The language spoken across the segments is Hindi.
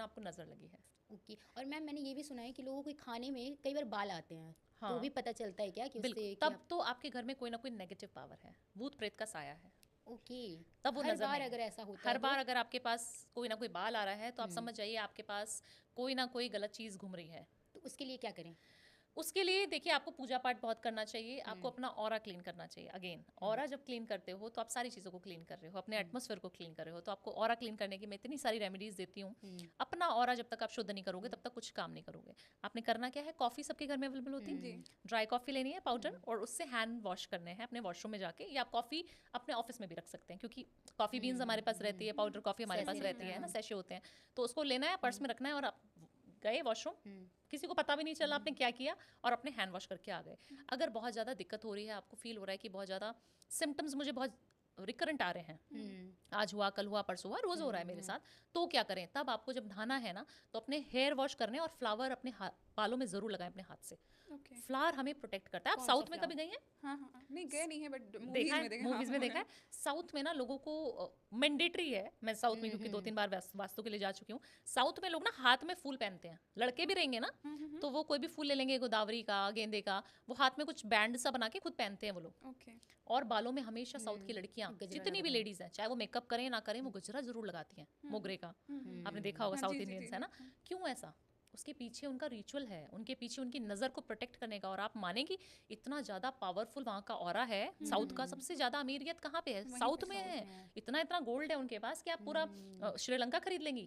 ना आपको नज़र लगी है। ओके। और मैम मैंने ये भी सुना है कि लोगों के खाने में कई बार बाल आते हैं, तो भी पता चलता है क्या कि बिल्कुल, उससे तब तो आपके घर में कोई ना कोई नेगेटिव पावर है, भूत प्रेत का साया है। ओके। तब वो हर नज़र बार नहीं, अगर ऐसा होता हर है बार तो अगर आपके पास कोई ना कोई बाल आ रहा है तो आप समझ जाइए आपके पास कोई ना कोई गलत चीज़ घूम रही है। उसके लिए क्या करें? उसके लिए देखिए आपको पूजा पाठ बहुत करना चाहिए, आपको अपना ऑरा क्लीन करना चाहिए। अगेन ऑरा जब क्लीन करते हो तो आप सारी चीज़ों को क्लीन कर रहे हो, अपने एटमॉस्फेयर को क्लीन कर रहे हो। तो आपको ऑरा क्लीन करने की मैं इतनी सारी रेमेडीज देती हूँ। अपना ऑरा जब तक आप शुद्ध नहीं करोगे तब तक कुछ काम नहीं करोगे। आपने करना क्या है, कॉफ़ी सबके घर में अवेलेबल होती है, ड्राई कॉफ़ी लेनी है पाउडर, और उससे हैंड वॉश करने हैं अपने वॉशरूम में जाके, या आप कॉफ़ी अपने ऑफिस में भी रख सकते हैं, क्योंकि कॉफ़ी बीन्स हमारे पास रहती है, पाउडर कॉफ़ी हमारे पास रहती है ना, सैशे होते हैं। तो उसको लेना है, पर्स में रखना है, और आप गए वॉशरूम, किसी को पता भी नहीं चला आपने क्या किया, और अपने हैंड वॉश करके आ गए। अगर बहुत ज़्यादा दिक्कत हो रही है, आपको फील हो रहा है कि बहुत ज़्यादा सिम्टम्स मुझे बहुत रिकरेंट आ रहे हैं, आज हुआ, कल हुआ, परसों हुआ, रोज़ हो रहा है मेरे साथ, तो क्या करें? तब आपको जब नहाना है ना, तो अपने हेयर वॉश करने और फ्लावर अपने बालों में ज़रूर लगाएं अपने हाथ से। फ्लावर हमें प्रोटेक्ट करता है। आप साउथ में कभी गई हैं? हाँ, नहीं गए नहीं है, बट देखा मूवीज है, में देखा, मूवीज में देखा है। साउथ में ना लोगों को मैंडेटरी है, मैं साउथ में क्योंकि 2-3 बार वास्तु के लिए जा चुकी हूँ, साउथ में लोग ना हाथ में फूल पहनते हैं, लड़के भी रहेंगे ना तो वो कोई भी फूल ले लेंगे, गोदावरी का, गेंदे का, वो हाथ में कुछ बैंड सा बना के खुद पहनते हैं वो लोग। ओके। और बालों में हमेशा साउथ की लड़कियां, जितनी भी लेडीज हैं, चाहे वो मेकअप करें ना करें, वो गजरा जरूर लगाती हैं, मोगरे का। आपने देखा होगा हाँ, साउथ जी, जी, इंडियंस जी। है ना। क्यों ऐसा? उसके पीछे उनका रिचुअल है, उनके पीछे उनकी नज़र को प्रोटेक्ट करने का। और आप मानेंगी इतना ज़्यादा पावरफुल वहाँ का ऑरा है। साउथ का सबसे ज़्यादा अमीरियत कहाँ पे है? साउथ में है। इतना इतना गोल्ड है उनके पास कि आप पूरा श्रीलंका खरीद लेंगी।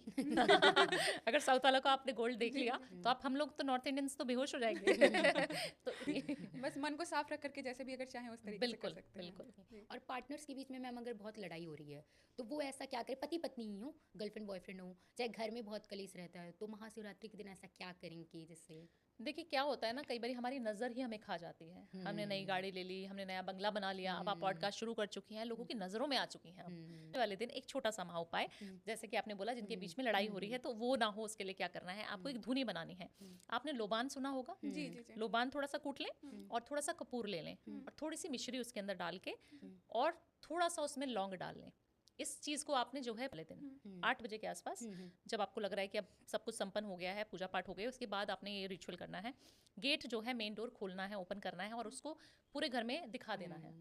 अगर साउथ वाला को आपने गोल्ड देख लिया तो आप, हम लोग तो नॉर्थ इंडियंस तो बेहोश हो जाएंगे। तो बस मन को साफ रख करके जैसे भी अगर चाहे उस तरीके से कर बिल्कुल सकते हैं। बिल्कुल। और पार्टनर्स के बीच में मैम अगर बहुत लड़ाई हो रही है तो वो ऐसा क्या करे? पति पत्नी ही हो, गर्लफ्रेंड बॉयफ्रेंड हो, चाहे घर में बहुत कलेश रहता है, तो महाशिवरात्रि के दिन ऐसा क्या करेंगे जिससे? देखिए क्या होता है ना, कई बार हमारी नज़र ही हमें खा जाती है। हमने नई गाड़ी ले ली, हमने नया बंगला बना लिया, अब आप पॉडकास्ट शुरू कर चुकी हैं, लोगों की नज़रों में आ चुकी हैं। अब वाले दिन एक छोटा सा महा उपाय, जैसे कि आपने बोला जिनके बीच में लड़ाई हो रही है, तो वो ना हो उसके लिए क्या करना है, आपको एक धुनी बनानी है। आपने लोबान सुना होगा? जी, जी, जी। लोबान थोड़ा सा कूट लें और थोड़ा सा कपूर ले लें और थोड़ी सी मिश्री उसके अंदर डाल के और थोड़ा सा उसमें लौंग डाल लें। इस चीज़ को आपने जो है पहले दिन 8 बजे के आसपास, जब आपको लग रहा है कि अब सब कुछ संपन्न हो गया है, पूजा पाठ हो गया, उसके बाद आपने ये रिचुअल करना है। गेट जो है मेन डोर खोलना है, ओपन करना है और उसको पूरे घर में दिखा देना है।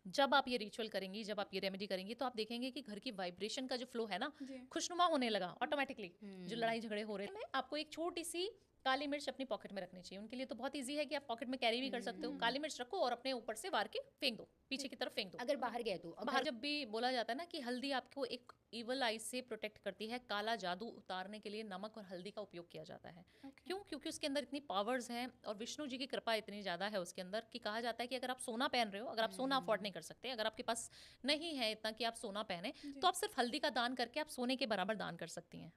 जब आप ये रिचुअल करेंगी, जब आप ये रेमेडी करेंगी, तो आप देखेंगे कि घर की वाइब्रेशन का जो फ्लो है ना, खुशनुमा होने लगा ऑटोमेटिकली। जो लड़ाई झगड़े हो रहे हैं, आपको एक छोटी सी काली मिर्च अपनी पॉकेट में रखनी चाहिए। उनके लिए तो बहुत इजी है कि आप पॉकेट में कैरी भी कर सकते हो। काली मिर्च रखो और अपने ऊपर से वार के फेंक दो, पीछे की तरफ फेंक दो। अगर बाहर गए तो बाहर जब भी बोला जाता है ना कि हल्दी आपको एक इवल आई से प्रोटेक्ट करती है, काला जादू उतारने के लिए नमक और हल्दी का उपयोग किया जाता है। क्यों? क्योंकि उसके अंदर इतनी पावर्स हैं और विष्णु जी की कृपा इतनी ज़्यादा है उसके अंदर कि कहा जाता है कि अगर आप सोना पहन रहे हो, अगर आप सोना अफोर्ड नहीं कर सकते, अगर आपके पास नहीं है इतना कि आप सोना पहने, तो आप सिर्फ हल्दी का दान करके आप सोने के बराबर दान कर सकती हैं।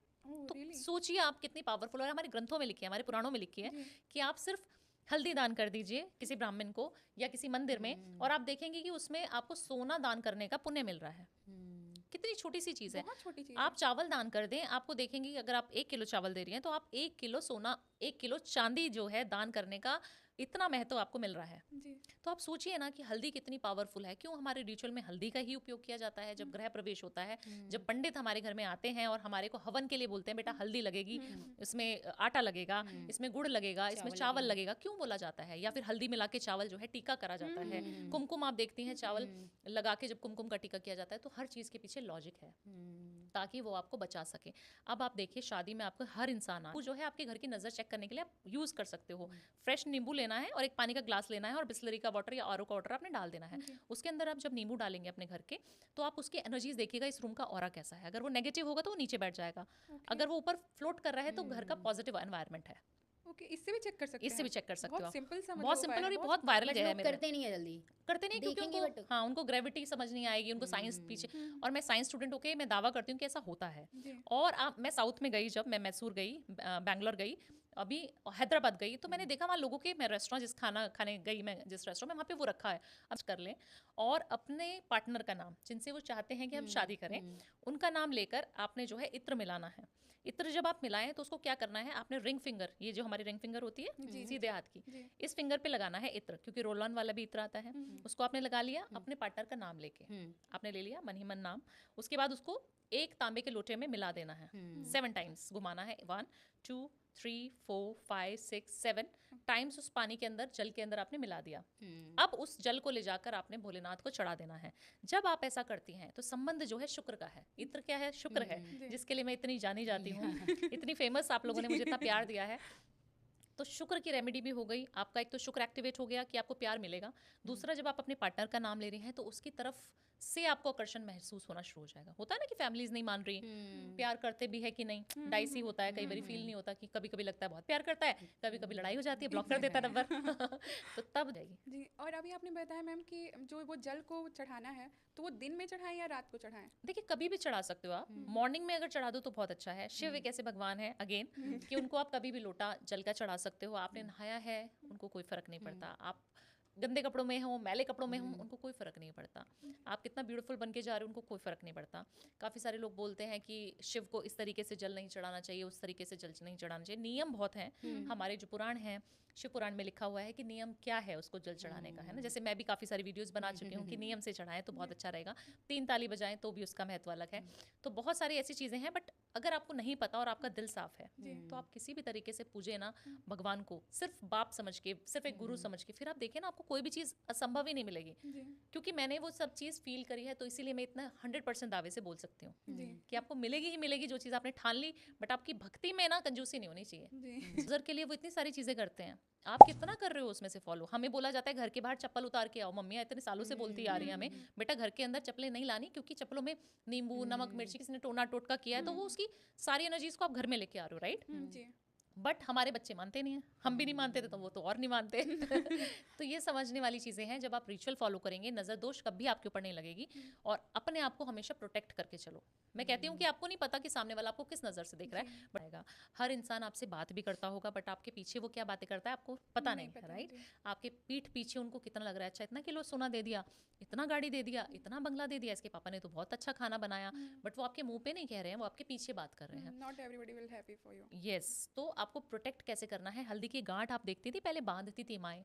तो सोचिए आप कितनी पावरफुल। और हमारे ग्रंथों में लिखी है, हमारे पुराणों में लिखी है कि आप सिर्फ हल्दी दान कर दीजिए किसी ब्राह्मण को या किसी मंदिर में, और आप देखेंगे कि उसमें आपको सोना दान करने का पुण्य मिल रहा है। कितनी छोटी सी चीज़ है। छोटी चीज आप चावल दान कर दें, आपको देखेंगे कि अगर आप 1 किलो चावल दे रही हैं तो आप 1 किलो सोना, 1 किलो चांदी जो है दान करने का इतना महत्व आपको मिल रहा है। तो आप सोचिए ना कि हल्दी कितनी पावरफुल है। क्यों हमारे रिचुअल में हल्दी का ही उपयोग किया जाता है? जब गृह प्रवेश होता है, जब पंडित हमारे घर में आते हैं और हमारे को हवन के लिए बोलते हैं, बेटा हल्दी लगेगी, इसमें आटा लगेगा, इसमें गुड़ लगेगा, इसमें चावल लगेगा, क्यों बोला जाता है? या फिर हल्दी मिला के चावल जो है टीका करा जाता है। कुमकुम आप देखती हैं, चावल लगा के जब कुमकुम का टीका किया जाता है, तो हर चीज़ के पीछे लॉजिक है ताकि वो आपको बचा सके। अब आप देखिए शादी में आपको हर इंसान जो है आपके घर की नज़र चेक करने के लिए आप यूज़ कर सकते हो। फ्रेश नींबू लेना है और एक पानी का ग्लास लेना है और बिस्लरी का वाटर या आरओ का वाटर आपने डाल देना है। उसके अंदर आप जब नींबू डालेंगे अपने घर के, तो आप उसकी एनर्जीज देखिएगा, इस रूम का ऑरा कैसा है। अगर वो नेगेटिव होगा तो वो नीचे बैठ जाएगा, अगर वो ऊपर फ्लोट कर रहा है तो घर का पॉजिटिव एनवायरनमेंट है। ओके, इससे भी चेक कर सकते हैं? इससे भी चेक कर सकते हो बहुत आप। सिंपल सा, बहुत सिंपल और ये बहुत वायरल है। लोग करते नहीं है जल्दी, करते नहीं क्योंकि उनको, हाँ, उनको ग्रेविटी समझ नहीं आएगी, उनको साइंस पीछे। और मैं साइंस स्टूडेंट होके मैं दावा करती हूँ कि ऐसा होता है। और मैं साउथ में गई, जब मैं मैसूर गई, बैंगलोर गई, अभी हैदराबाद गई, तो मैंने देखा वहाँ लोगों के, मैं रेस्टोरेंट जिस खाना खाने गई, मैं जिस रेस्टोरेंट में, वहाँ पे वो रखा है, अब कर लें और अपने पार्टनर का नाम, जिनसे वो चाहते हैं कि हम शादी करें, उनका नाम लेकर आपने जो है इत्र मिलाना है। इत्र जब आप मिलाएं तो उसको क्या करना है, आपने रिंग फिंगर, ये जो हमारी रिंग फिंगर होती है सीधे हाथ की, जी। इस फिंगर पे लगाना है इत्र, क्योंकि रोल ऑन वाला भी इत्र आता है। उसको आपने लगा लिया, अपने पार्टनर का नाम लेके आपने ले लिया मन ही मन नाम। उसके बाद उसको एक तांबे के लोटे में मिला देना है, 7 टाइम्स घुमाना है, 1 2 3 4 5 6 7 टाइम्स उस पानी के अंदर, जल के अंदर आपने मिला दिया। अब उस जल को ले जाकर आपने भोलेनाथ को चढ़ा देना है। जब आप ऐसा करती हैं तो संबंध जो है शुक्र का है। इत्र क्या है, शुक्र है, जिसके लिए मैं इतनी जानी जाती हूँ, इतनी फेमस आप लोगों ने मुझे इतना प्यार दिया है। तो शुक्र की रेमेडी भी हो गई आपका, एक तो शुक्र एक्टिवेट हो गया कि आपको प्यार मिलेगा। दूसरा, जब आप अपने पार्टनर का नाम ले रही हैं तो उसकी तरफ से आपको आकर्षण महसूस होना शुरू हो जाएगा। होता है ना कि फैमिलीज नहीं मान रही, प्यार करते भी है कि नहीं, डाइसी होता है, कई बार फील नहीं होता, कि कभी कभी लगता है बहुत प्यार करता है, कभी कभी लड़ाई हो जाती है, ब्लॉक कर देता है नंबर तो तब जाएगी। जी। और अभी आपने बताया मैम कि जो वो जल को चढ़ाना है तो वो दिन में चढ़ाएं या रात को चढ़ाएं? देखिए कभी भी चढ़ा सकते हो आप, मॉर्निंग में अगर चढ़ा दो तो बहुत अच्छा है। शिव एक ऐसे भगवान है अगेन कि उनको आप कभी भी लोटा जल का चढ़ा सकते हो। आपने नहाया है, उनको कोई फर्क नहीं पड़ता। आप गंदे कपड़ों में हो, मैले कपड़ों में हो, उनको कोई फर्क नहीं पड़ता। आप कितना ब्यूटीफुल बन के जा रहे हो, उनको कोई फर्क नहीं पड़ता। काफ़ी सारे लोग बोलते हैं कि शिव को इस तरीके से जल नहीं चढ़ाना चाहिए, उस तरीके से जल नहीं चढ़ाना चाहिए। नियम बहुत हैं, हमारे जो पुराण हैं, शिव पुराण में लिखा हुआ है कि नियम क्या है उसको जल चढ़ाने का, है ना। जैसे मैं भी काफ़ी सारी वीडियोस बना चुकी हूँ कि नियम से चढ़ाएं तो बहुत अच्छा रहेगा, 3 ताली बजाएं तो भी उसका महत्व अलग है। तो बहुत सारी ऐसी चीज़ें हैं, बट अगर आपको नहीं पता और आपका दिल साफ है तो आप किसी भी तरीके से पूजे ना भगवान को, सिर्फ बाप समझ के, सिर्फ एक गुरु समझ के, फिर आप देखें ना आपको कोई भी चीज़ असंभव ही नहीं मिलेगी। क्योंकि मैंने वो सब चीज़ फील करी है, तो इसीलिए मैं इतना 100% दावे से बोल सकती हूँ कि आपको मिलेगी ही मिलेगी जो चीज़ आपने ठान ली। बट आपकी भक्ति में ना कंजूसी नहीं होनी चाहिए। नजर के लिए वो इतनी सारी चीज़ें करते हैं, आप कितना कर रहे हो उसमें से फॉलो। हमें बोला जाता है घर के बाहर चप्पल उतार के आओ, मम्मियाँ इतने सालों से बोलती आ रही हैं हमें, बेटा घर के अंदर चप्पलें नहीं लानी, क्योंकि चप्पलों में नींबू नमक मिर्ची किसी ने टोना टोटका किया है, तो वो उसकी सारी एनर्जीज को आप घर में लेके आ रहे हो, राइट। जी। बट हमारे बच्चे मानते नहीं हैं, हम भी नहीं मानते थे तो वो तो और नहीं मानते तो ये समझने वाली चीज़ें हैं। जब आप रिचुअल फॉलो करेंगे, नज़र दोष कभी आपके ऊपर नहीं लगेगी, और अपने आप को हमेशा प्रोटेक्ट करके चलो। मैं कहती हूँ कि आपको नहीं पता कि सामने वाला आपको किस नज़र से देख रहा है, बढ़ेगा। हर इंसान आपसे बात भी करता होगा, बट आपके पीछे वो क्या बातें करता है आपको पता नहीं है, राइट। आपके पीठ पीछे उनको कितना लग रहा है, अच्छा इतना किलो सोना दे दिया, इतना गाड़ी दे दिया, इतना बंगला दे दिया, इसके पापा ने तो बहुत अच्छा खाना बनाया, बट वो आपके मुंह पे नहीं कह रहे हैं, वो आपके पीछे बात कर रहे हैं। Not everybody will happy for you. Yes, तो आपको प्रोटेक्ट कैसे करना है। हल्दी की गांठ आप देखती थी पहले, बांधती थी माएँ,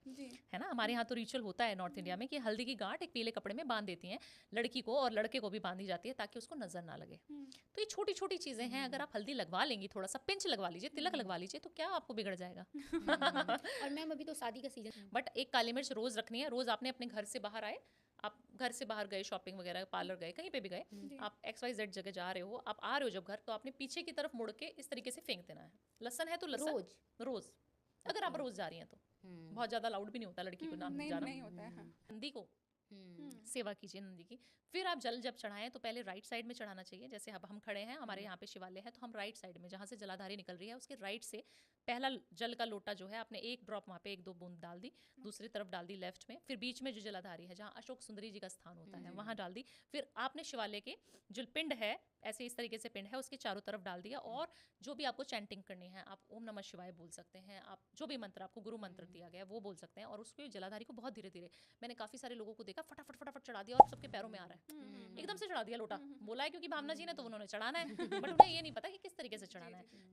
है ना। हमारे यहाँ तो रिचुअल होता है नॉर्थ इंडिया में कि हल्दी की गांठ एक पीले कपड़े में बांध देती हैं लड़की को, और लड़के को भी बांधी जाती है ताकि उसको नजर ना लगे। तो ये छोटी छोटी चीजें हैं, अगर आप हल्दी लगवा लेंगी, थोड़ा सा पिंच लगवा लीजिए, तिलक लगवा लीजिए, तो क्या आपको बिगड़ जाएगा और मैम अभी तो शादी का सीजन, बट एक काली मिर्च रोज रखनी है। रोज आपने अपने घर से बाहर आए, आप घर से बाहर गए, शॉपिंग वगैरह, पार्लर गए, कहीं पे भी गए, आप XYZ जगह जा रहे हो, आप आ रहे हो जब घर, तो आपने पीछे की तरफ मुड़ के इस तरीके से फेंक देना है। लहसन है तो लहसन रोज, अगर आप रोज जा रही हैं तो बहुत ज्यादा लाउड भी नहीं होता लड़की को नाम जाना, नहीं होता है। नंदी को सेवा कीजिए नंदी की। फिर आप जल जब चढ़ाएं तो पहले राइट साइड में चढ़ाना चाहिए। जैसे अब हम खड़े हैं, हमारे यहाँ पे शिवालय है, तो हम राइट साइड में, जहाँ से जलाधारी निकल रही है उसके राइट से पहला जल का लोटा जो है आपने एक ड्रॉप वहाँ पे 1-2 बूंद डाल दी, दूसरी तरफ डाल दी लेफ्ट में, फिर बीच में जो जलाधारी है जहाँ अशोक सुंदरी जी का स्थान होता है वहाँ डाल दी। फिर आपने शिवालय के जो पिंड है, ऐसे इस तरीके से पिंड है, उसके चारों तरफ डाल दिया। और जो भी आपको चैंटिंग करनी है, आप ओम नमः शिवाय बोल सकते हैं, आप जो भी मंत्र आपको गुरु मंत्र दिया गया है वो बोल सकते हैं। और उसको जलाधारी को बहुत धीरे धीरे, मैंने काफ़ी सारे लोगों को देखा फटाफट फटाफट चढ़ा दिया और सबके पैरों में आ रहा है, एकदम से चढ़ा दिया लोटा। बोला है क्योंकि भावना जी ने, तो उन्होंने चढ़ाना है, बट उन्हें ये नहीं पता कि किस तरीके से चढ़ाना है।